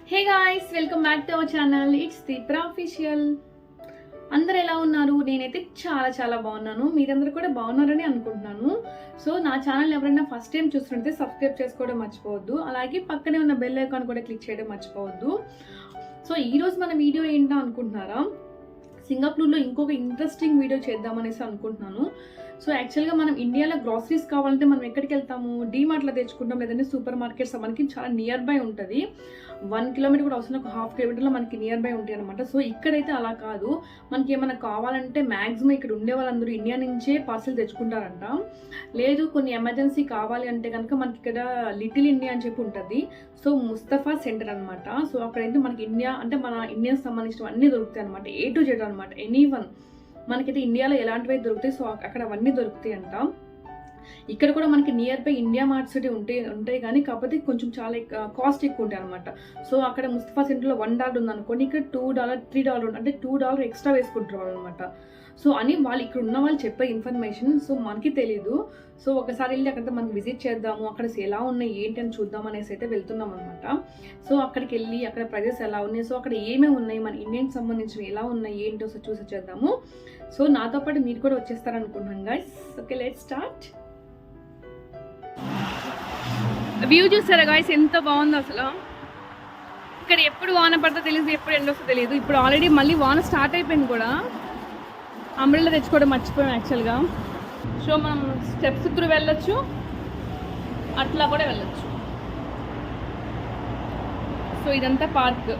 Hey guys, welcome back to our channel. It's Deepra official. అందరు ఎలా ఉన్నారు? నేనైతే చాలా బాగున్నాను. మీరందరూ కూడా బాగున్నారని అనుకుంటున్నాను. సో నా ఛానల్ ఎవరైనా ఫస్ట్ టైం చూస్తుంటే సబ్స్క్రైబ్ చేసుకోవడం మర్చిపోవద్దు. అలాగే పక్కనే ఉన్న బెల్ ఐకాన్ కూడా క్లిక్ చేయడం మర్చిపోవద్దు. సో ఈరోజు మన వీడియో ఏంటో అనుకుంటున్నారా? సింగపూర్లో ఇంకొక ఇంట్రెస్టింగ్ వీడియో చేద్దామనేసి అనుకుంటున్నాను. సో యాక్చువల్గా మనం ఇండియాలో గ్రాసరీస్ కావాలంటే మనం ఎక్కడికి వెళ్తాము? డీమార్ట్లో తెచ్చుకుంటాం, లేదంటే సూపర్ మార్కెట్స్ మనకి చాలా నియర్ బై ఉంటుంది. 1 కిలోమీటర్ కూడా అవసరం, ఒక 1/2 కిలోమీటర్లో మనకి నియర్ బై ఉంటాయి అనమాట. సో ఇక్కడైతే అలా కాదు. మనకి ఏమైనా కావాలంటే మ్యాక్సిమం ఇక్కడ ఉండే వాళ్ళందరూ ఇండియా నుంచే పార్సల్ తెచ్చుకుంటారంట. లేదు కొన్ని ఎమర్జెన్సీ కావాలి అంటే కనుక మనకి ఇక్కడ లిటిల్ ఇండియా అని చెప్పి ఉంటుంది. సో ముస్తఫా సెంటర్ అనమాట. సో అక్కడైతే మనకి ఇండియా అంటే మన ఇండియన్ సంబంధించిన అన్నీ దొరుకుతాయి అనమాట. A to Z అనమాట. ఎనీవన్ మనకైతే ఇండియాలో ఎలాంటివి దొరుకుతాయి, సో అక్కడ అవన్నీ దొరుకుతాయి అంట. ఇక్కడ కూడా మనకి నియర్ బై ఇండియా మార్ట్స్ ఉంటాయి కానీ కాకపోతే కొంచెం చాలా కాస్ట్ ఎక్కువ ఉంటాయి అనమాట. సో అక్కడ ముస్తఫా సెంటర్లో $1 ఉందనుకోండి, ఇక్కడ $2 $3 అంటే $2 ఎక్స్ట్రా వేసుకుంటారు అనమాట. సో అని వాళ్ళు ఇక్కడ ఉన్న వాళ్ళు చెప్పే ఇన్ఫర్మేషన్. సో మనకి తెలీదు. సో ఒకసారి వెళ్ళి అక్కడ మనకి విజిట్ చేద్దాము, అక్కడ ఎలా ఉన్నాయి ఏంటి అని చూద్దాం అనేసి అయితే వెళ్తున్నాం అనమాట. సో అక్కడికి వెళ్ళి అక్కడ ప్రైజెస్ ఎలా ఉన్నాయి, సో అక్కడ ఏమేమి ఉన్నాయి, మన ఇండియన్ సంబంధించినవి ఎలా ఉన్నాయి ఏంటో సో చూసి వచ్చేద్దాము. సో నాతో పాటు మీరు కూడా వచ్చేస్తారనుకుంటున్నాను guys. Okay, let's start. View చూస్తారా గాయస్, ఎంత బాగుందో అసలు. ఇక్కడ ఎప్పుడు వాన పడతా తెలియదు, ఎప్పుడు ఎండ వస్తుందో తెలియదు. ఇప్పుడు ఆల్రెడీ మళ్ళీ వాన స్టార్ట్ అయిపోయింది కూడా. అంబ్రెల్లా తెచ్చుకోవడం మర్చిపోయాం యాక్చువల్గా. సో మనం స్టెప్స్ త్రూ వెళ్ళొచ్చు, అట్లా కూడా వెళ్ళొచ్చు. సో ఇదంతా పార్క్.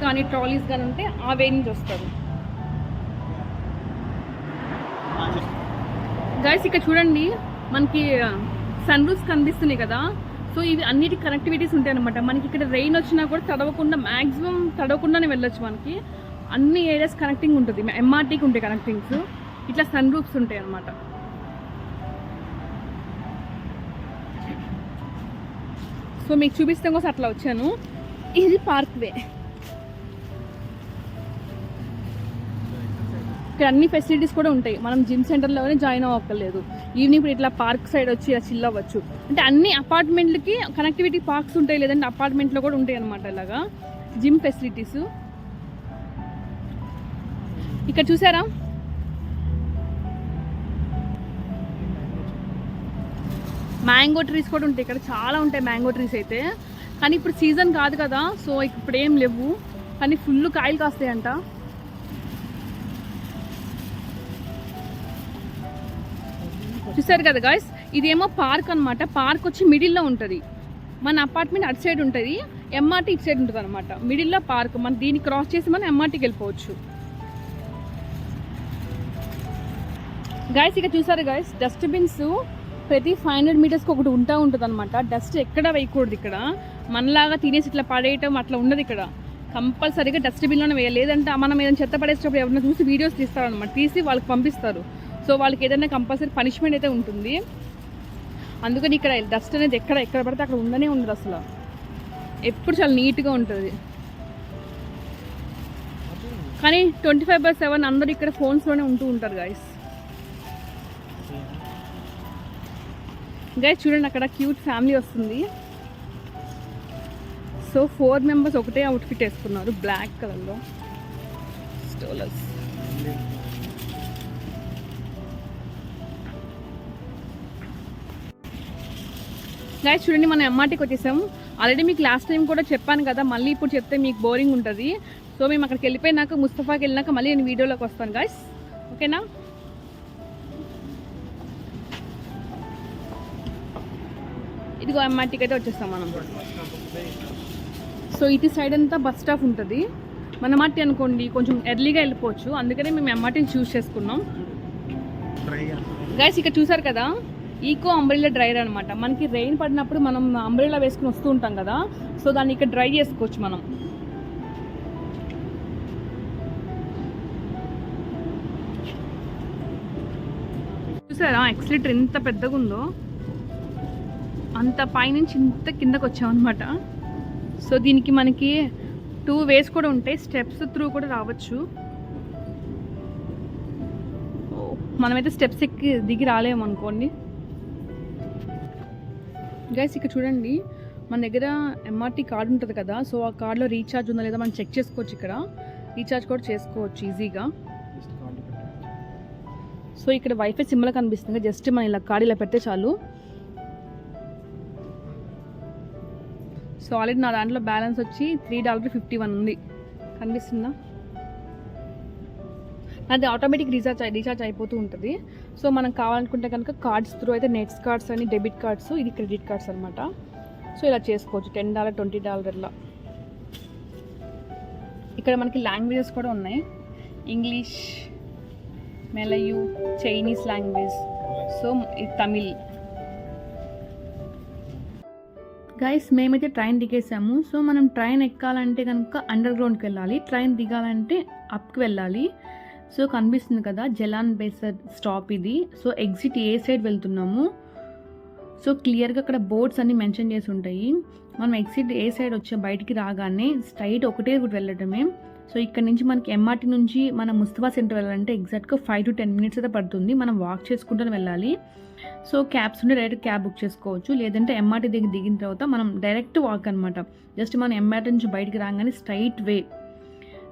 కానీ ట్రాలీస్ కానీ ఉంటే ఆ వే నుంచి వస్తారు గైస్. ఇక్కడ చూడండి మనకి సన్ రూఫ్స్ కనిపిస్తున్నాయి కదా. సో ఇవి అన్నిటి కనెక్టివిటీస్ ఉంటాయి అనమాట. మనకి ఇక్కడ రెయిన్ వచ్చినా కూడా తడవకుండా, మ్యాక్సిమం తడవకుండానే వెళ్ళొచ్చు. మనకి అన్ని ఏరియాస్ కనెక్టింగ్ ఉంటుంది. MRTకి ఉంటాయి కనెక్టింగ్స్. ఇట్లా సన్ రూఫ్స్ ఉంటాయి అనమాట. సో మీకు చూపిస్తాం కోసం అట్లా వచ్చాను. ఇది పార్క్ వే. ఇక్కడ అన్ని ఫెసిలిటీస్ కూడా ఉంటాయి. మనం జిమ్ సెంటర్లోనే జాయిన్ అవ్వక్కర్లేదు. ఈవినింగ్ ఇప్పుడు ఇట్లా పార్క్ సైడ్ వచ్చి ఇలా చిల్ అవ్వచ్చు. అంటే అన్ని అపార్ట్మెంట్లకి కనెక్టివిటీ పార్క్స్ ఉంటాయి, లేదంటే అపార్ట్మెంట్లో కూడా ఉంటాయి అనమాట. ఇలాగా జిమ్ ఫెసిలిటీస్. ఇక్కడ చూసారా మ్యాంగో ట్రీస్ కూడా ఉంటాయి. ఇక్కడ చాలా ఉంటాయి మ్యాంగో ట్రీస్ అయితే. కానీ ఇప్పుడు సీజన్ కాదు కదా, సో ఇప్పుడు ఏం లేవు. కానీ ఫుల్ కాయలు కాస్తాయంట. చూసారు కదా గాయస్, ఇదేమో పార్క్ అనమాట. పార్క్ వచ్చి మిడిల్లో ఉంటుంది. మన అపార్ట్మెంట్ అటు సైడ్ ఉంటుంది, MRT ఇటు సైడ్ ఉంటుంది అనమాట. మిడిల్లో పార్క్. మనం దీన్ని క్రాస్ చేసి మనం MRTకి వెళ్ళిపోవచ్చు. గాయస్ ఇక్కడ చూసారు గాయస్, డస్ట్బిన్స్ ప్రతి 500 మీటర్స్కి ఒకటి ఉంటుంది అనమాట. డస్ట్ ఎక్కడ వేయకూడదు ఇక్కడ. మనలాగా తినేసి ఇట్లా పడేయటం అట్లా ఉండదు ఇక్కడ. కంపల్సరీగా డస్ట్బిన్లోనే వేయాలి. లేదంటే మనం ఏదైనా చెత్త పడేసేటప్పుడు ఎవరైనా చూసి వీడియోస్ తీస్తారనమాట. తీసి వాళ్ళకి పంపిస్తారు. సో వాళ్ళకి ఏదైనా కంపల్సరీ పనిష్మెంట్ అయితే ఉంటుంది. అందుకని ఇక్కడ డస్ట్ అనేది ఎక్కడ పడితే అక్కడ ఉండనే ఉండదు అసలు. ఎప్పుడు చాలా నీట్గా ఉంటుంది. కానీ 24/7 అందరూ ఇక్కడ ఫోన్స్లోనే ఉంటూ ఉంటారు గాయస్. గాయస్ చూడండి, అక్కడ క్యూట్ ఫ్యామిలీ వస్తుంది. సో 4 మెంబర్స్ ఒకటే అవుట్ఫిట్ వేసుకున్నారు, బ్లాక్ కలర్లో స్టోలర్స్. గైస్ చూడండి, మనం MRTకి వచ్చేసాం. ఆల్రెడీ మీకు లాస్ట్ టైం కూడా చెప్పాను కదా, మళ్ళీ ఇప్పుడు చెప్తే మీకు బోరింగ్ ఉంటుంది. సో మేము అక్కడికి వెళ్ళిపోయినాక, ముస్తఫాకి వెళ్ళినాక మళ్ళీ నేను వీడియోలోకి వస్తాను గైస్. ఓకేనా? ఇదిగో MRTకి అయితే వచ్చేస్తాం మనం. సో ఇటు సైడ్ అంతా బస్ స్టాప్ ఉంటుంది. మన MRT అనుకోండి కొంచెం ఎర్లీగా వెళ్ళిపోవచ్చు. అందుకనే మేము MRTని చూస్ చేసుకున్నాం గైస్. ఇక్కడ చూసారు కదా, ఈకో అంబ్రెల్లా డ్రైయర్ అనమాట. మనకి రెయిన్ పడినప్పుడు మనం అంబ్రెల్లా వేసుకుని వస్తూ ఉంటాం కదా. సో దాన్ని ఇక్కడ డ్రై చేసుకోవచ్చు మనం. చూసారా ఎక్సిలేటర్ ఎంత పెద్దగా ఉందో, అంత పైనుంచి ఇంత కిందకు వచ్చామన్నమాట. సో దీనికి మనకి 2 వేస్ కూడా ఉంటాయి, స్టెప్స్ త్రూ కూడా రావచ్చు. మనమైతే స్టెప్స్ ఎక్కి దిగి రాలేము అనుకోండి. గైస్ ఇక్కడ చూడండి, మన దగ్గర ఎంఆర్టీ కార్డు ఉంటుంది కదా, సో ఆ కార్డులో రీఛార్జ్ ఉందా లేదా మనం చెక్ చేసుకోవచ్చు. ఇక్కడ రీఛార్జ్ కూడా చేసుకోవచ్చు ఈజీగా. సో ఇక్కడ వైఫై సింబల్ కనిపిస్తుంది, జస్ట్ మనం ఇలా కార్డు ఇలా పెడితే చాలు. సో ఆల్రెడీ నా దాంట్లో బ్యాలెన్స్ వచ్చి $3.51 ఉంది, కనిపిస్తుందా? అది ఆటోమేటిక్ రీఛార్జ్ అయిపోతూ ఉంటుంది. సో మనం కావాలనుకుంటే కనుక కార్డ్స్ త్రూ అయితే నెట్స్ కార్డ్స్ అని, డెబిట్ కార్డ్స్, ఇది క్రెడిట్ కార్డ్స్ అనమాట. సో ఇలా చేసుకోవచ్చు. $10, $20 ఇలా. ఇక్కడ మనకి లాంగ్వేజెస్ కూడా ఉన్నాయి, English, Melayu, Chinese language, so Tamil. Guys మేమైతే ట్రైన్ దిగేసాము. సో మనం ట్రైన్ ఎక్కాలంటే కనుక అండర్ గ్రౌండ్కి వెళ్ళాలి, ట్రైన్ దిగాలంటే అప్కి వెళ్ళాలి. సో కనిపిస్తుంది కదా జలాన్ బేసర్ స్టాప్ ఇది. సో ఎగ్జిట్ ఏ సైడ్ వెళ్తున్నాము. సో క్లియర్గా అక్కడ బోర్డ్స్ అన్ని మెన్షన్ చేసి ఉంటాయి. మనం ఎగ్జిట్ ఏ సైడ్ వచ్చే బయటికి రాగానే స్ట్రైట్ ఒకటే రూట్ వెళ్ళటమే. సో ఇక్కడ నుంచి మనకి ఎంఆర్టీ నుంచి మన ముస్తఫా సెంటర్ వెళ్ళాలంటే ఎగ్జాక్ట్గా 5 to 10 minutes అయితే పడుతుంది. మనం వాక్ చేసుకుంటూ వెళ్ళాలి. సో క్యాబ్స్ ఉంటే డైరెక్ట్ క్యాబ్ బుక్ చేసుకోవచ్చు, లేదంటే ఎంఆర్టీ దగ్గర దిగిన తర్వాత మనం డైరెక్ట్ వాక్ అనమాట. జస్ట్ మనం ఎంఆర్టీ నుంచి బయటికి రాగానే స్ట్రైట్ వే.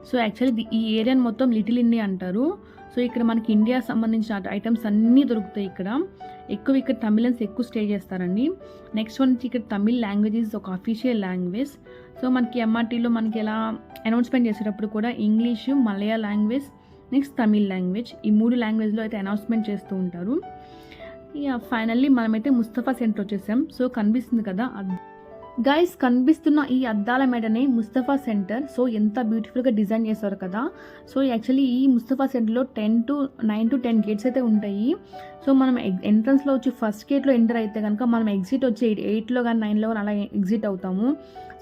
సో యాక్చువల్లీ ఈ ఏరియాని మొత్తం లిటిల్ ఇండియా అంటారు. సో ఇక్కడ మనకి ఇండియా సంబంధించిన ఐటమ్స్ అన్నీ దొరుకుతాయి. ఇక్కడ తమిళన్స్ ఎక్కువ స్టే చేస్తారండి. నెక్స్ట్ వన్ ఇక్కడ తమిళ్ లాంగ్వేజ్ ఈజ్ ఒక అఫీషియల్ లాంగ్వేజ్. సో మనకి ఎంఆర్టీలో మనకి ఎలా అనౌన్స్మెంట్ చేసేటప్పుడు కూడా English, Malaya language, next Tamil language, ఈ 3 లాంగ్వేజ్లో అయితే అనౌన్స్మెంట్ చేస్తూ ఉంటారు. ఇక ఫైనల్లీ మనమైతే ముస్తఫా సెంటర్ వచ్చేసాం. సో కనిపిస్తుంది కదా గైస్, కనిపిస్తున్న ఈ అద్దాల మేడనే ముస్తఫా సెంటర్. సో ఎంత బ్యూటిఫుల్గా డిజైన్ చేశారు కదా. సో యాక్చువల్లీ ఈ ముస్తఫా సెంటర్లో 9 to 10 గేట్స్ అయితే ఉంటాయి. సో మనం ఎంట్రన్స్లో వచ్చి ఫస్ట్ గేట్లో ఎంటర్ అయితే కనుక మనం ఎగ్జిట్ వచ్చి 8లో కానీ 9లో కానీ అలా ఎగ్జిట్ అవుతాము.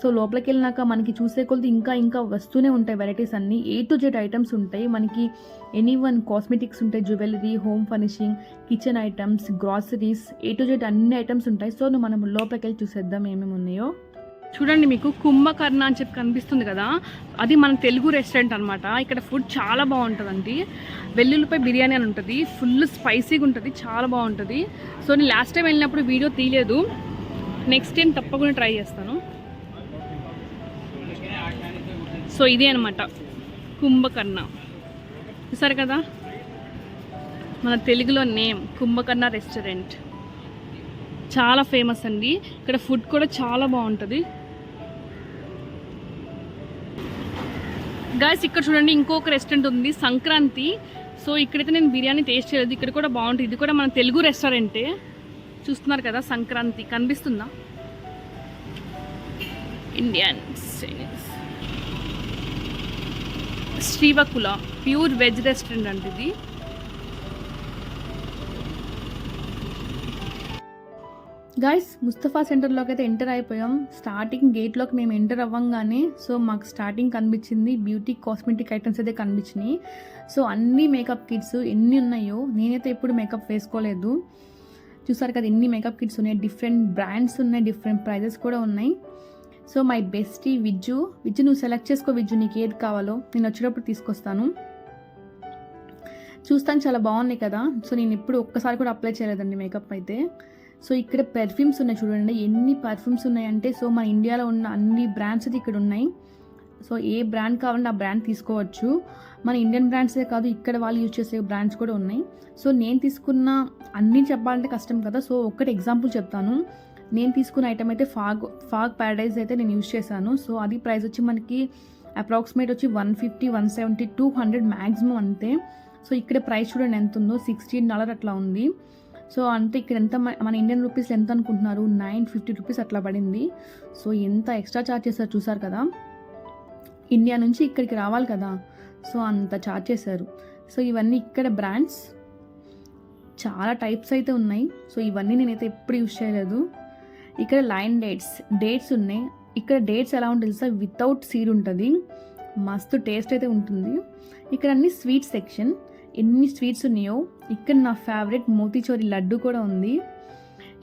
సో లోపలికి వెళ్ళినాక మనకి చూసే కొలది ఇంకా వస్తూనే ఉంటాయి, వెరైటీస్ అన్నీ A to Z ఐటమ్స్ ఉంటాయి. మనకి ఎనీవన్ కాస్మెటిక్స్ ఉంటాయి, jewellery, home furnishing, kitchen items, groceries, A to Z అన్ని ఐటమ్స్ ఉంటాయి. సో మనం లోపలికి వెళ్ళి చూసేద్దాం ఏమేమి ఉన్నాయో. చూడండి, మీకు కుంభకర్ణ అని చెప్పి కనిపిస్తుంది కదా, అది మన తెలుగు రెస్టారెంట్ అనమాట. ఇక్కడ ఫుడ్ చాలా బాగుంటుందండి. వెల్లుల్లిపై బిర్యానీ అని ఉంటుంది, ఫుల్ స్పైసీగా ఉంటుంది, చాలా బాగుంటుంది. సో నేను లాస్ట్ టైం వెళ్ళినప్పుడు వీడియో తీయలేదు, నెక్స్ట్ టైం తప్పకుండా ట్రై చేస్తాను. సో ఇదే అనమాట కుంభకర్ణ, చూసారు కదా మన తెలుగులో నేమ్ కుంభకర్ణ రెస్టారెంట్. చాలా ఫేమస్ అండి. ఇక్కడ ఫుడ్ కూడా చాలా బాగుంటుంది. గాయస్ ఇక్కడ చూడండి, ఇంకొక రెస్టారెంట్ ఉంది సంక్రాంతి. సో ఇక్కడైతే నేను బిర్యానీ టేస్ట్ చేయలేదు, ఇక్కడ కూడా బాగుంటుంది. ఇది కూడా మన తెలుగు రెస్టారెంటే, చూస్తున్నారు కదా సంక్రాంతి కనిపిస్తుందా. Indian Chinese Srivakula pure veg restaurant అంటే ఇది. గైస్ ముస్తఫా సెంటర్లోకి అయితే ఎంటర్ అయిపోయాం. స్టార్టింగ్ గేట్లోకి మేము ఎంటర్ అవ్వంగానే సో మాకు స్టార్టింగ్ కనిపించింది బ్యూటీ కాస్మెటిక్ ఐటమ్స్ అయితే కనిపించినాయి. సో అన్ని మేకప్ కిట్స్ ఎన్ని ఉన్నాయో, నేనైతే ఎప్పుడు మేకప్ వేసుకోలేదు. చూసారు కదా ఎన్ని మేకప్ కిట్స్ ఉన్నాయి, డిఫరెంట్ బ్రాండ్స్ ఉన్నాయి, డిఫరెంట్ ప్రైజెస్ కూడా ఉన్నాయి. సో మై బెస్టీ విజ్జు నువ్వు సెలెక్ట్ చేసుకో విజ్జు, నీకు ఏది కావాలో నేను వచ్చేటప్పుడు తీసుకొస్తాను. చూస్తాను చాలా బాగున్నాయి కదా. సో నేను ఎప్పుడు ఒక్కసారి కూడా అప్లై చేయలేదండి మేకప్ అయితే. సో ఇక్కడ పెర్ఫ్యూమ్స్ ఉన్నాయి చూడండి, ఎన్ని పర్ఫ్యూమ్స్ ఉన్నాయంటే. సో మన ఇండియాలో ఉన్న అన్ని బ్రాండ్స్ అయితే ఇక్కడ ఉన్నాయి. సో ఏ బ్రాండ్ కావాలంటే ఆ బ్రాండ్ తీసుకోవచ్చు. మన ఇండియన్ బ్రాండ్సే కాదు, ఇక్కడ వాళ్ళు యూజ్ చేసే బ్రాండ్స్ కూడా ఉన్నాయి. సో నేను తీసుకున్న అన్నీ చెప్పాలంటే కష్టం కదా. సో ఒక్కటి ఎగ్జాంపుల్ చెప్తాను. నేను తీసుకున్న ఐటమ్ అయితే ఫాగ్ ప్యారడైజ్ అయితే నేను యూజ్ చేశాను. సో అది ప్రైస్ వచ్చి మనకి అప్రాక్సిమేట్ వచ్చి $150, $170, $200 మ్యాక్సిమం అంతే. సో ఇక్కడ ప్రైస్ చూడండి ఎంత ఉందో, $16 అట్లా ఉంది. సో అంతే ఇక్కడ ఎంత మన ఇండియన్ రూపీస్లో ఎంత అనుకుంటున్నారు, $950 అట్లా పడింది. సో ఎంత ఎక్స్ట్రా ఛార్జ్ చేశారు చూసారు కదా. ఇండియా నుంచి ఇక్కడికి రావాలి కదా, సో అంత ఛార్జ్ చేశారు. సో ఇవన్నీ ఇక్కడ బ్రాండ్స్, చాలా టైప్స్ అయితే ఉన్నాయి. సో ఇవన్నీ నేనైతే ఎప్పుడు యూజ్ చేయలేదు. ఇక్కడ లైన్ డేట్స్ ఉన్నాయి. ఇక్కడ డేట్స్ ఎలా ఉంటుంది తెలుసా, వితౌట్ సీడ్ ఉంటుంది, మస్తు టేస్ట్ అయితే ఉంటుంది. ఇక్కడ అన్ని స్వీట్ సెక్షన్, ఎన్ని స్వీట్స్ ఉన్నాయో. ఇక్కడ నా ఫేవరెట్ మోతీచూరి లడ్డు కూడా ఉంది.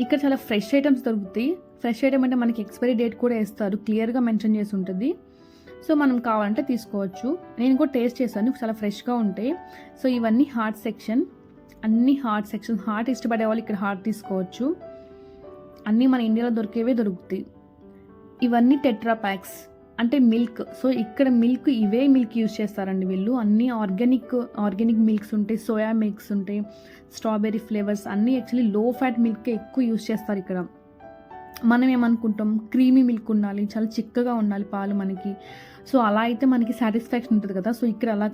ఇక్కడ చాలా ఫ్రెష్ ఐటమ్స్ దొరుకుతాయి. ఫ్రెష్ ఐటమ్ అంటే మనకి ఎక్స్పైరీ డేట్ కూడా వేస్తారు, క్లియర్గా మెన్షన్ చేసి ఉంటుంది. సో మనం కావాలంటే తీసుకోవచ్చు. నేను కూడా టేస్ట్ చేశాను, చాలా ఫ్రెష్గా ఉంటాయి. సో ఇవన్నీ హాట్ సెక్షన్, అన్ని హార్ట్ సెక్షన్, హార్ట్ ఇష్టపడే వాళ్ళు ఇక్కడ హార్ట్ తీసుకోవచ్చు. అన్నీ మన ఇండియాలో దొరికేవే దొరుకుతాయి. ఇవన్నీ టెట్రా ప్యాక్స్ అంటే మిల్క్. సో ఇక్కడ మిల్క్ ఇవే మిల్క్ యూజ్ చేస్తారండి వీళ్ళు. అన్నీ ఆర్గానిక్ మిల్క్స్ ఉంటాయి, సోయా మిల్క్స్ ఉంటాయి, స్ట్రాబెర్రీ ఫ్లేవర్స్ అన్నీ యాక్చువల్లీ లో ఫ్యాట్ మిల్క్ ఎక్కువ యూజ్ చేస్తారు ఇక్కడ. మనం ఏమనుకుంటాం క్రీమీ మిల్క్ ఉండాలి, చాలా చిక్కగా ఉండాలి పాలు మనకి. సో అలా అయితే మనకి సాటిస్ఫాక్షన్ ఉంటుంది కదా. సో ఇక్కడ అలా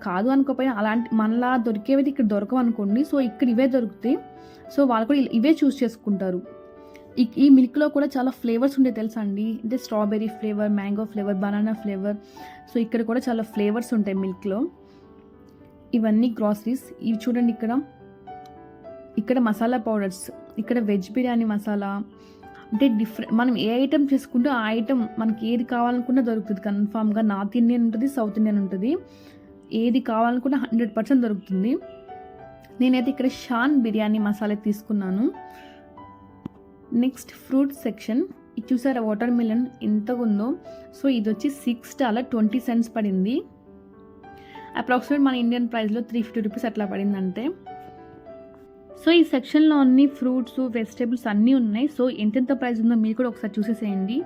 కాదు అనుకోపోయినా అలాంటి మనలా దొరికేవి ఇక్కడ దొరకవు అనుకోండి. సో ఇక్కడ ఇవే దొరుకుతాయి. సో వాళ్ళు కూడా ఇవే చూస్ చేసుకుంటారు. ఈ మిల్క్లో కూడా చాలా ఫ్లేవర్స్ ఉంటాయి తెలుసా అండి. అంటే strawberry flavour, mango flavour, banana flavour. So ఇక్కడ కూడా చాలా ఫ్లేవర్స్ ఉంటాయి మిల్క్లో. ఇవన్నీ గ్రాసరీస్. ఇవి చూడండి ఇక్కడ మసాలా పౌడర్స్, ఇక్కడ వెజ్ బిర్యానీ మసాలా. అంటే మనం ఏ ఐటెం చేసుకుంటే ఆ ఐటెం మనకి ఏది కావాలనుకున్నా దొరుకుతుంది కన్ఫామ్గా. నార్త్ ఇండియన్ ఉంటుంది, సౌత్ ఇండియన్ ఉంటుంది. ఏది కావాలనుకున్నా 100% దొరుకుతుంది. నేనైతే ఇక్కడ షాన్ బిర్యానీ మసాలా తీసుకున్నాను. Next fruit section. ఇది చూసారా వాటర్ మిలన్ ఎంతగా ఉందో. సో ఇది వచ్చి $6.20 పడింది. అప్రాక్సిమేట్ మన ఇండియన్ ప్రైస్లో 350 రూపీస్ అట్లా పడిందంటే. సో ఈ సెక్షన్లో అన్ని ఫ్రూట్స్, వెజిటేబుల్స్ అన్నీ ఉన్నాయి. సో ఎంతెంత ప్రైస్ ఉందో మీరు కూడా ఒకసారి చూసేసేయండి.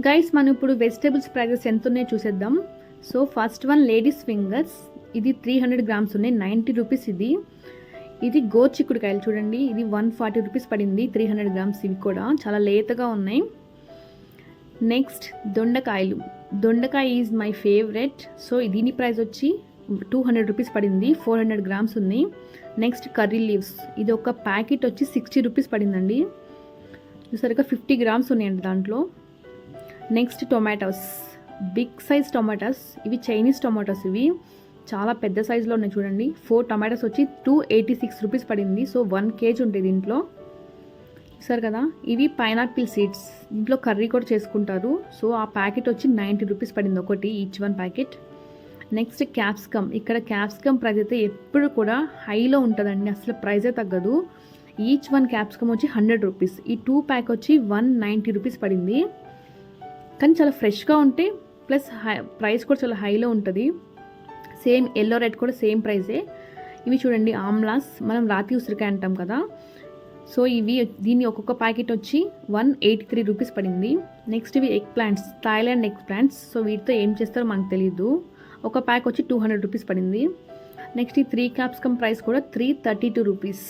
గైస్ మనం ఇప్పుడు వెజిటేబుల్స్ ప్రైజెస్ ఎంత ఉన్నాయో చూసేద్దాం. So first one ladies fingers. ఇది 300 గ్రామ్స్ ఉన్నాయి, 90 రూపీస్. ఇది గోచిక్కుడుకాయలు చూడండి, ఇది 140 రూపీస్ పడింది, 300 గ్రామ్స్. ఇవి కూడా చాలా లేతగా ఉన్నాయి. నెక్స్ట్ దొండకాయ ఈజ్ మై ఫేవరెట్. సో దీని ప్రైస్ వచ్చి 200 రూపీస్ పడింది, 400 గ్రామ్స్ ఉంది. Next curry leaves. ఇది ఒక ప్యాకెట్ వచ్చి 60 రూపీస్ పడిందండి. చూసారుగా 50 గ్రామ్స్ ఉన్నాయండి దాంట్లో. Next tomatoes, big size tomatoes. ఇవి చైనీస్ టొమాటోస్, ఇవి చాలా పెద్ద సైజులో ఉన్నాయి చూడండి. 4 టొమాటోస్ వచ్చి 286 రూపీస్ పడింది. సో 1 కేజీ ఉంటుంది దీంట్లో. చూసారు కదా. ఇవి పైనాపిల్ సీడ్స్, దీంట్లో కర్రీ కూడా చేసుకుంటారు. సో ఆ ప్యాకెట్ వచ్చి 90 రూపీస్ పడింది ఒకటి, ఈచ్ 1 ప్యాకెట్. Next capsicum. ఇక్కడ క్యాప్సికమ్ ప్రైస్ అయితే ఎప్పుడు కూడా హైలో ఉంటుందండి, అసలు ప్రైజే తగ్గదు. ఈచ్ 1 క్యాప్సికమ్ వచ్చి 100 రూపీస్. ఈ 2 ప్యాక్ వచ్చి 190 రూపీస్ పడింది. కానీ చాలా ఫ్రెష్గా ఉంటే ప్లస్ ప్రైస్ కూడా చాలా హైలో ఉంటుంది. సేమ్ ఎల్లో రెడ్ కూడా సేమ్ ప్రైజే. ఇవి చూడండి ఆమ్లాస్, మనం రాతి ఉసిరికాయ అంటాం కదా. సో దీన్ని ఒక్కొక్క ప్యాకెట్ వచ్చి 183 రూపీస్ పడింది. నెక్స్ట్ ఇవి egg plants, Thailand egg plants. So వీటితో ఏం చేస్తారో మనకు తెలియదు. ఒక ప్యాక్ వచ్చి 200 రూపీస్ పడింది. నెక్స్ట్ ఈ 3 క్యాప్సికమ్ ప్రైస్ కూడా 332 రూపీస్.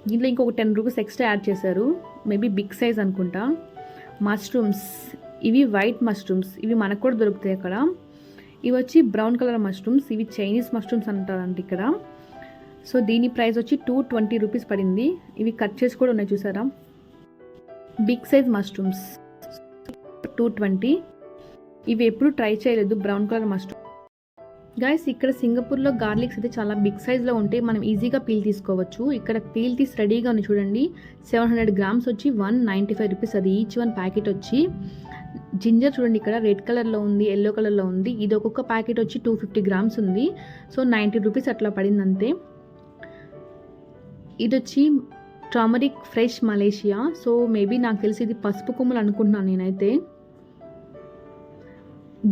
దీంట్లో ఇంకొక 10 రూపీస్ ఎక్స్ట్రా యాడ్ చేశారు, మేబీ బిగ్ సైజ్ అనుకుంటా. మష్రూమ్స్, ఇవి వైట్ మష్రూమ్స్, ఇవి మనకు కూడా దొరుకుతాయి అక్కడ. ఇవి వచ్చి బ్రౌన్ కలర్ మష్రూమ్స్, ఇవి చైనీస్ మష్రూమ్స్ అంటారంట ఇక్కడ. సో దీని ప్రైస్ వచ్చి 220 రూపీస్ పడింది. ఇవి కట్ చేసి కూడా ఉన్నాయి చూసారా, బిగ్ సైజ్ మష్రూమ్స్ 220. ఇవి ఎప్పుడు ట్రై చేయలేదు, బ్రౌన్ కలర్ మష్రూమ్. గైస్ ఇక్కడ సింగపూర్లో గార్లిక్స్ అయితే చాలా బిగ్ సైజ్లో ఉంటాయి, మనం ఈజీగా పీల్ తీసుకోవచ్చు. ఇక్కడ పీల్ తీసి రెడీగా ఉంది చూడండి. 700 గ్రామ్స్ వచ్చి 195 రూపీస్. అది ఈచ్ 1 ప్యాకెట్ వచ్చి. జింజర్ చూడండి, ఇక్కడ రెడ్ కలర్లో ఉంది, ఎల్లో కలర్లో ఉంది. ఇది ఒక్కొక్క ప్యాకెట్ వచ్చి 250 గ్రామ్స్ ఉంది. సో 90 రూపీస్ అట్లా పడింది అంతే. ఇది వచ్చి turmeric fresh Malaysia. So maybe నాకు తెలిసి ఇది పసుపు కొమ్ములు అనుకుంటున్నాను నేనైతే.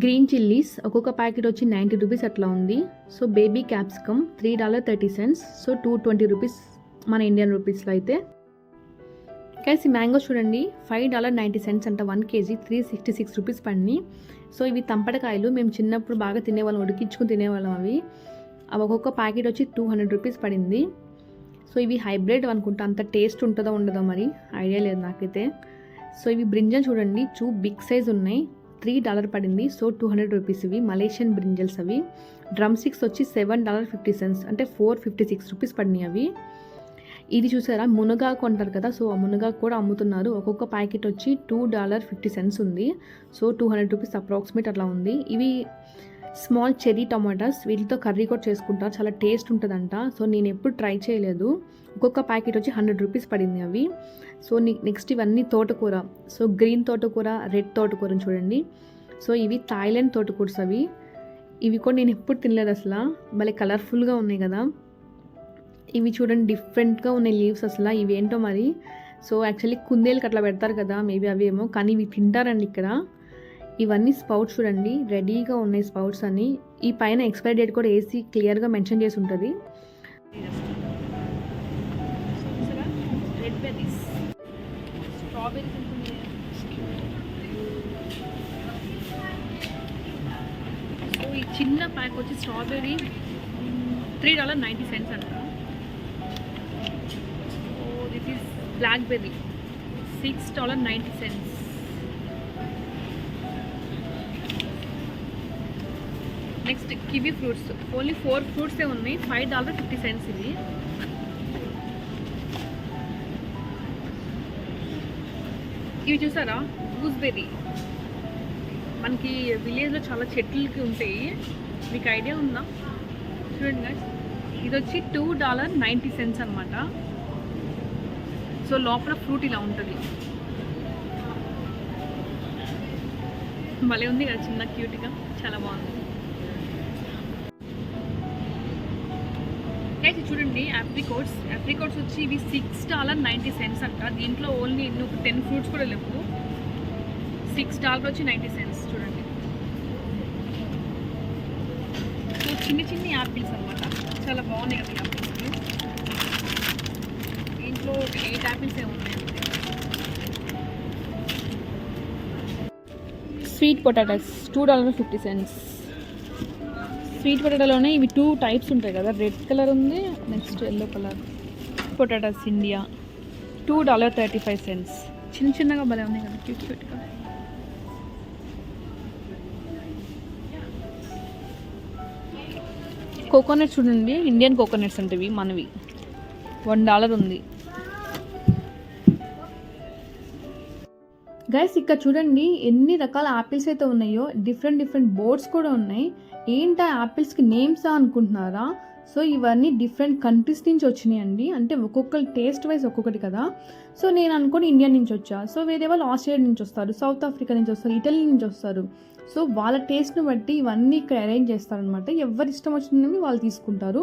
గ్రీన్ చిల్లీస్ ఒక్కొక్క ప్యాకెట్ వచ్చి 90 రూపీస్ అట్లా ఉంది. So baby capsicum $3.30. So 220 rupees మన ఇండియన్ రూపీస్లో అయితే. కలిసి మ్యాంగో చూడండి, $5.90 అంట 1 కేజీ, 366 రూపీస్ పడినాయి. సో ఇవి తంపడకాయలు, మేము చిన్నప్పుడు బాగా తినేవాళ్ళం, ఉడికించుకుని తినేవాళ్ళం. అవి ఒక్కొక్క ప్యాకెట్ వచ్చి 200 రూపీస్ పడింది. సో ఇవి హైబ్రిడ్ అనుకుంటా, అంత టేస్ట్ ఉంటుందో ఉండదో మరి ఐడియా లేదు నాకైతే. సో ఇవి బ్రింజల్ చూడండి, బిగ్ సైజ్ ఉన్నాయి, $3 పడింది. So 200 rupees. ఇవి మలేషియన్ బ్రింజల్స్. అవి డ్రమ్ స్టిక్స్ వచ్చి $7.50 అంటే 456 రూపీస్ పడినాయి అవి. ఇది చూసారా మునగాకు అంటారు కదా, సో ఆ మునగాకు కూడా అమ్ముతున్నారు. ఒక్కొక్క ప్యాకెట్ వచ్చి $2.50 ఉంది. సో 200 రూపీస్ అప్రాక్సిమేట్ అట్లా ఉంది. ఇవి స్మాల్ చెర్రీ టమాటాస్, వీటితో కర్రీ కూడా చేసుకుంటారు, చాలా టేస్ట్ ఉంటుందంట. సో నేను ఎప్పుడు ట్రై చేయలేదు. ఒక్కొక్క ప్యాకెట్ వచ్చి 100 రూపీస్ పడింది అవి. సో నెక్స్ట్ ఇవన్నీ తోటకూర. సో గ్రీన్ తోటకూర, రెడ్ తోటకూరని చూడండి. సో ఇవి థాయిలాండ్ తోటకూరస్ అవి. ఇవి కూడా నేను ఎప్పుడు తినలేదు అసలు. భలే కలర్ఫుల్గా ఉన్నాయి కదా. ఇవి చూడండి డిఫరెంట్గా ఉన్నాయి లీవ్స్ అసలు. ఇవి ఏంటో మరి. సో యాక్చువల్లీ కుందేలుకి అట్లా పెడతారు కదా, మేబీ అవి ఏమో, కానీ ఇవి తింటారండి ఇక్కడ. ఇవన్నీ స్పౌట్స్ చూడండి, రెడీగా ఉన్నాయి స్పౌట్స్ అని. ఈ పైన ఎక్స్పైరీ డేట్ కూడా వేసి క్లియర్గా మెన్షన్ చేసి ఉంటుంది. రెడ్ బెర్రీస్, స్ట్రాబెర్రీస్ ఉంటుంది. సో ఈ చిన్న ప్యాక్ వచ్చి స్ట్రాబెర్రీ $3.90 అంట. So this is blackberry $6.90. Next kiwi fruits, only 4 ఫ్రూట్సే ఉన్నాయి, $5.50 ఇది. ఇవి చూసారా, గూస్బెర్రీ. మనకి విలేజ్లో చాలా చెట్లకి ఉంటాయి, మీకు ఐడియా ఉందా? చూడండి guys, ఇది వచ్చి $2.90 అనమాట. సో లోపల ఫ్రూట్ ఇలా ఉంటుంది. భలే ఉంది కదా, చిన్న క్యూట్గా, చాలా బాగుంది. అయితే చూడండి అప్రికోట్స్ వచ్చి ఇవి $6.90 అంట. దీంట్లో ఓన్లీ 10 ఫ్రూట్స్ కూడా లేవు. $6 వచ్చి 90 cents. చూడండి, సో చిన్ని యాపిల్స్ అనమాట, చాలా బాగున్నాయి కదా యాపిల్స్. దీంట్లో 8 యాపిల్స్ ఉన్నాయి. Sweet potatoes $2.50. స్వీట్ పొటాటోలోనే ఇవి 2 టైప్స్ ఉంటాయి కదా, రెడ్ కలర్ ఉంది, next yellow colour. Potatoes India $2.35. చిన్నగా భలే ఉన్నాయి కదా, క్యూట్గా. కోకోనట్ చూడండి, ఇండియన్ కోకోనట్స్ అంటే ఇవి మనవి, $1 ఉంది. గైస్ ఇక్కడ చూడండి ఎన్ని రకాల యాపిల్స్ అయితే ఉన్నాయో, డిఫరెంట్ బోర్డ్స్ కూడా ఉన్నాయి. ఏంటా యాపిల్స్కి నేమ్సా అనుకుంటున్నారా? సో ఇవన్నీ డిఫరెంట్ కంట్రీస్ నుంచి వచ్చినాయండి. అంటే ఒక్కొక్కరి టేస్ట్ వైజ్ ఒక్కొక్కటి కదా. సో నేను అనుకోని ఇండియా నుంచి వచ్చా, సో వేరే వాళ్ళు ఆస్ట్రేలియా నుంచి వస్తారు, సౌత్ ఆఫ్రికా నుంచి వస్తారు, ఇటలీ నుంచి వస్తారు. సో వాళ్ళ టేస్ట్ని బట్టి ఇవన్నీ ఇక్కడ అరేంజ్ చేస్తారనమాట. ఎవరి ఇష్టం వచ్చినవి వాళ్ళు తీసుకుంటారు.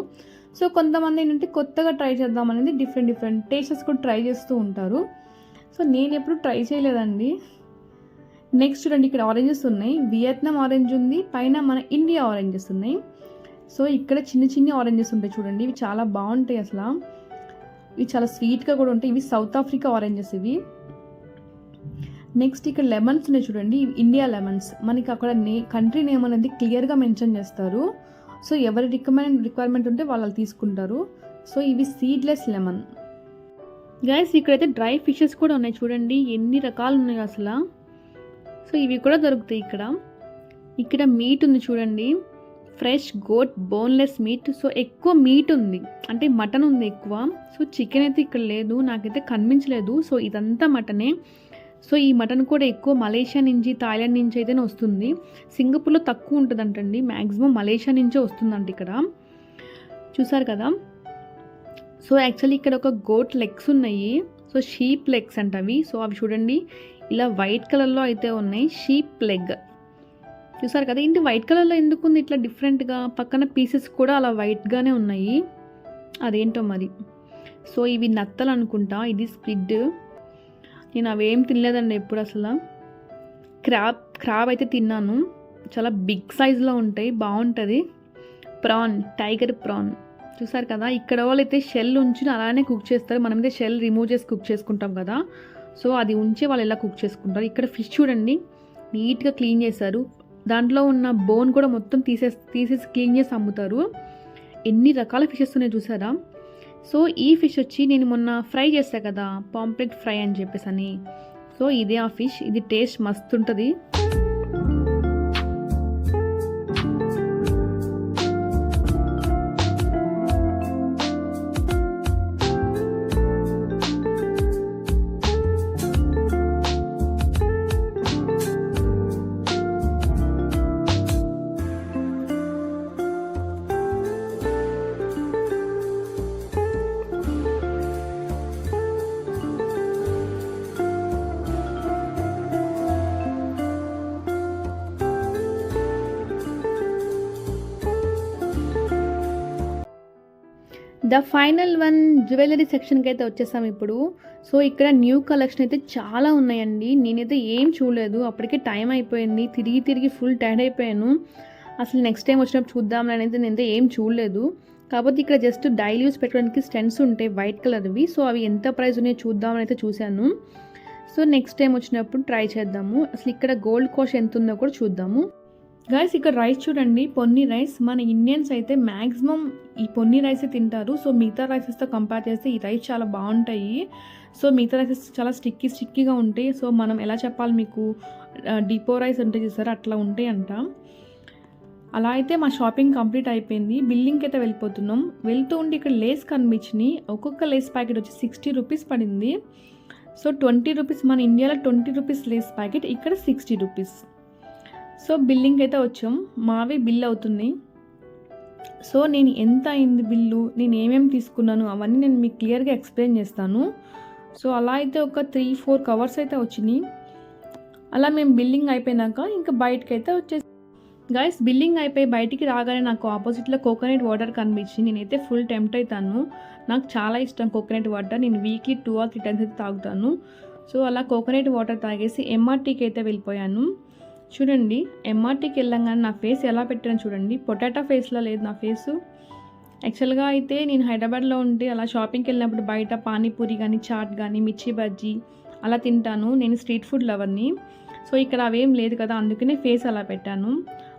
సో కొంతమంది ఏంటంటే కొత్తగా ట్రై చేద్దాం అనేది డిఫరెంట్ టేస్టెస్ కూడా ట్రై చేస్తూ ఉంటారు. సో నేను ఎప్పుడు ట్రై చేయలేదండి. నెక్స్ట్ చూడండి, ఇక్కడ ఆరెంజెస్ ఉన్నాయి, వియత్నాం ఆరెంజ్ ఉంది, పైన మన ఇండియా ఆరెంజెస్ ఉన్నాయి. సో ఇక్కడ చిన్ని ఆరెంజెస్ ఉంటాయి చూడండి, ఇవి చాలా బాగుంటాయి అసలు. ఇవి చాలా స్వీట్గా కూడా ఉంటాయి. ఇవి సౌత్ ఆఫ్రికా ఆరెంజెస్ ఇవి. నెక్స్ట్ ఇక్కడ లెమన్స్ ఉన్నాయి చూడండి, ఇవి ఇండియా లెమన్స్. మనకి అక్కడ కంట్రీ నేమ్ అనేది క్లియర్గా మెన్షన్ చేస్తారు. సో ఎవరి రిక్వైర్మెంట్ ఉంటే వాళ్ళు తీసుకుంటారు. సో ఇవి సీడ్లెస్ లెమన్. గైస్ ఇక్కడైతే డ్రై ఫిషెస్ కూడా ఉన్నాయి చూడండి, ఎన్ని రకాలు ఉన్నాయి అసలు. సో ఇవి కూడా దొరుకుతాయి ఇక్కడ మీట్ ఉంది చూడండి, fresh goat boneless meat. So ఎక్కువ మీట్ ఉంది, అంటే మటన్ ఉంది ఎక్కువ. సో చికెన్ అయితే ఇక్కడ లేదు, నాకైతే కనిపించలేదు. సో ఇదంతా మటనే. సో ఈ మటన్ కూడా ఎక్కువ మలేషియా నుంచి, థాయిలాండ్ నుంచి అయితేనే వస్తుంది. సింగపూర్లో తక్కువ ఉంటుందంటండి, మ్యాక్సిమం మలేషియా నుంచే వస్తుందంట ఇక్కడ. చూసారు కదా. సో యాక్చువల్లీ ఇక్కడ ఒక గోట్ లెగ్స్ ఉన్నాయి. సో షీప్ లెగ్స్ అంట అవి. సో అవి చూడండి ఇలా వైట్ కలర్లో అయితే ఉన్నాయి, షీప్ లెగ్. చూసారు కదా. ఏంటి వైట్ కలర్లో ఎందుకు ఉంది ఇట్లా డిఫరెంట్గా? పక్కన పీసెస్ కూడా అలా వైట్గానే ఉన్నాయి, అదేంటో మరి. సో ఇవి నత్తలు అనుకుంటా, ఇది స్క్విడ్. నేను అవేం తినలేదండి ఎప్పుడు అసలు. క్రాబ్ అయితే తిన్నాను, చాలా బిగ్ సైజులో ఉంటాయి, బాగుంటుంది. Prawn, tiger prawn. చూసారు కదా. ఇక్కడ వాళ్ళు అయితే షెల్ ఉంచి అలానే కుక్ చేస్తారు, మనమైతే షెల్ రిమూవ్ చేసి కుక్ చేసుకుంటాం కదా. సో అది ఉంచి వాళ్ళు ఎలా కుక్ చేసుకుంటారు. ఇక్కడ ఫిష్ చూడండి నీట్గా క్లీన్ చేశారు, దాంట్లో ఉన్న బోన్ కూడా మొత్తం తీసేసి క్లీన్ చేసి అమ్ముతారు. ఎన్ని రకాల ఫిషెస్ ఉన్నాయి చూసారా. సో ఈ ఫిష్ వచ్చి నేను మొన్న ఫ్రై చేస్తాను కదా, పాంప్లెట్ ఫ్రై అని చెప్పేసి అని. సో ఇదే ఆ ఫిష్, ఇది టేస్ట్ మస్తు ఉంటుంది. ద ఫైనల్ వన్ జ్యువెలరీ సెక్షన్కి అయితే వచ్చేసాం ఇప్పుడు. సో ఇక్కడ న్యూ కలెక్షన్ అయితే చాలా ఉన్నాయండి. నేనైతే ఏం చూడలేదు, అప్పటికే టైం అయిపోయింది. తిరిగి ఫుల్ టైర్డ్ అయిపోయాను. అసలు నెక్స్ట్ టైం వచ్చినప్పుడు చూద్దాం అనేది నేనైతే ఏం చూడలేదు. కాకపోతే ఇక్కడ జస్ట్ డైలీ యూస్ పెట్టుకోవడానికి స్టెంట్స్ ఉంటాయి వైట్ కలర్వి. సో అవి ఎంత ప్రైస్ ఉన్నాయో చూద్దామని అయితే చూశాను. సో నెక్స్ట్ టైం వచ్చినప్పుడు ట్రై చేద్దాము. అసలు ఇక్కడ గోల్డ్ కాస్ట్ ఎంత ఉందో కూడా చూద్దాము. గైస్ ఇక్కడ రైస్ చూడండి, పొన్ని రైస్. మన ఇండియన్స్ అయితే మ్యాక్సిమం ఈ పొన్ని రైసే తింటారు. సో మిగతా రైసెస్తో కంపేర్ చేస్తే ఈ రైస్ చాలా బాగుంటాయి. సో మిగతా రైసెస్ చాలా స్టిక్కీగా ఉంటాయి. సో మనం ఎలా చెప్పాలి మీకు, డిపో రైస్ ఉంటాయి చూసారా, అట్లా ఉంటాయి అంట. అలా అయితే మా షాపింగ్ కంప్లీట్ అయిపోయింది. బిల్లింగ్కి అయితే వెళ్ళిపోతున్నాం. వెళ్తూ ఉండి ఇక్కడ లేస్ కనిపించినాయి. ఒక్కొక్క లేస్ ప్యాకెట్ వచ్చి 60 రూపీస్ పడింది. సో 20 రూపీస్, మన ఇండియాలో 20 రూపీస్ లేస్ ప్యాకెట్, ఇక్కడ 60 రూపీస్. సో బిల్లింగ్ అయితే వచ్చాం. మావి బిల్ అవుతుంది. సో నేను ఎంత అయింది బిల్లు, నేను ఏమేమి తీసుకున్నాను అవన్నీ నేను మీకు క్లియర్గా ఎక్స్ప్లెయిన్ చేస్తాను. సో అలా అయితే ఒక 3-4 కవర్స్ అయితే వచ్చినాయి. అలా మేము బిల్లింగ్ అయిపోయినాక ఇంకా బయటకి అయితే వచ్చేసి గైస్ బిల్లింగ్ అయిపోయి బయటికి రాగానే నాకు ఆపోజిట్లో కోకోనట్ వాటర్ కనిపించింది. నేనైతే ఫుల్ టెంప్ట్ అవుతాను. నాకు చాలా ఇష్టం కోకోనట్ వాటర్. నేను వీక్లీ 2 or 3 times అయితే తాగుతాను. సో అలా కోకోనట్ వాటర్ తాగేసి ఎంఆర్టీకి అయితే వెళ్ళిపోయాను. చూడండి ఎంఆర్టీకి వెళ్ళంగానే నా ఫేస్ ఎలా పెట్టాను చూడండి. పొటాటో ఫేస్లో లేదు నా ఫేసు. యాక్చువల్గా అయితే నేను హైదరాబాద్లో ఉంటే అలా షాపింగ్కి వెళ్ళినప్పుడు బయట పానీపూరి కానీ, చాట్ కానీ, మిర్చి బజ్జీ అలా తింటాను. నేను స్ట్రీట్ ఫుడ్ లవర్ని. సో ఇక్కడ అవేం లేదు కదా, అందుకనే ఫేస్ అలా పెట్టాను.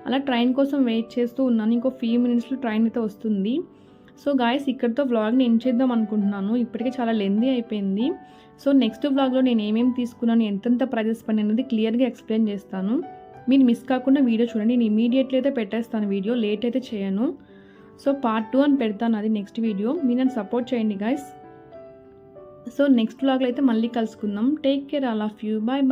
అలా ట్రైన్ కోసం వెయిట్ చేస్తూ ఉన్నాను. ఇంకో few minutesలో ట్రైన్ అయితే వస్తుంది. సో గాయస్ ఇక్కడితో వ్లాగ్ని ఎండ్ చేద్దాం అనుకుంటున్నాను. ఇప్పటికే చాలా లెందీ అయిపోయింది. సో నెక్స్ట్ వ్లాగ్లో నేను ఏమేమి తీసుకున్నాను, ఎంతెంత ప్రైజెస్ పని అనేది క్లియర్గా ఎక్స్ప్లెయిన్ చేస్తాను. మీరు మిస్ కాకుండా వీడియో చూడండి. నేను ఇమీడియట్లీ అయితే పెట్టేస్తాను వీడియో, లేట్ అయితే చేయను. సో part 2 అని పెడతాను, అది నెక్స్ట్ వీడియో. మీరు నన్ను సపోర్ట్ చేయండి గాయస్. సో నెక్స్ట్ వ్లాగ్లో అయితే మళ్ళీ కలుసుకుందాం. Take care, all of you. Bye.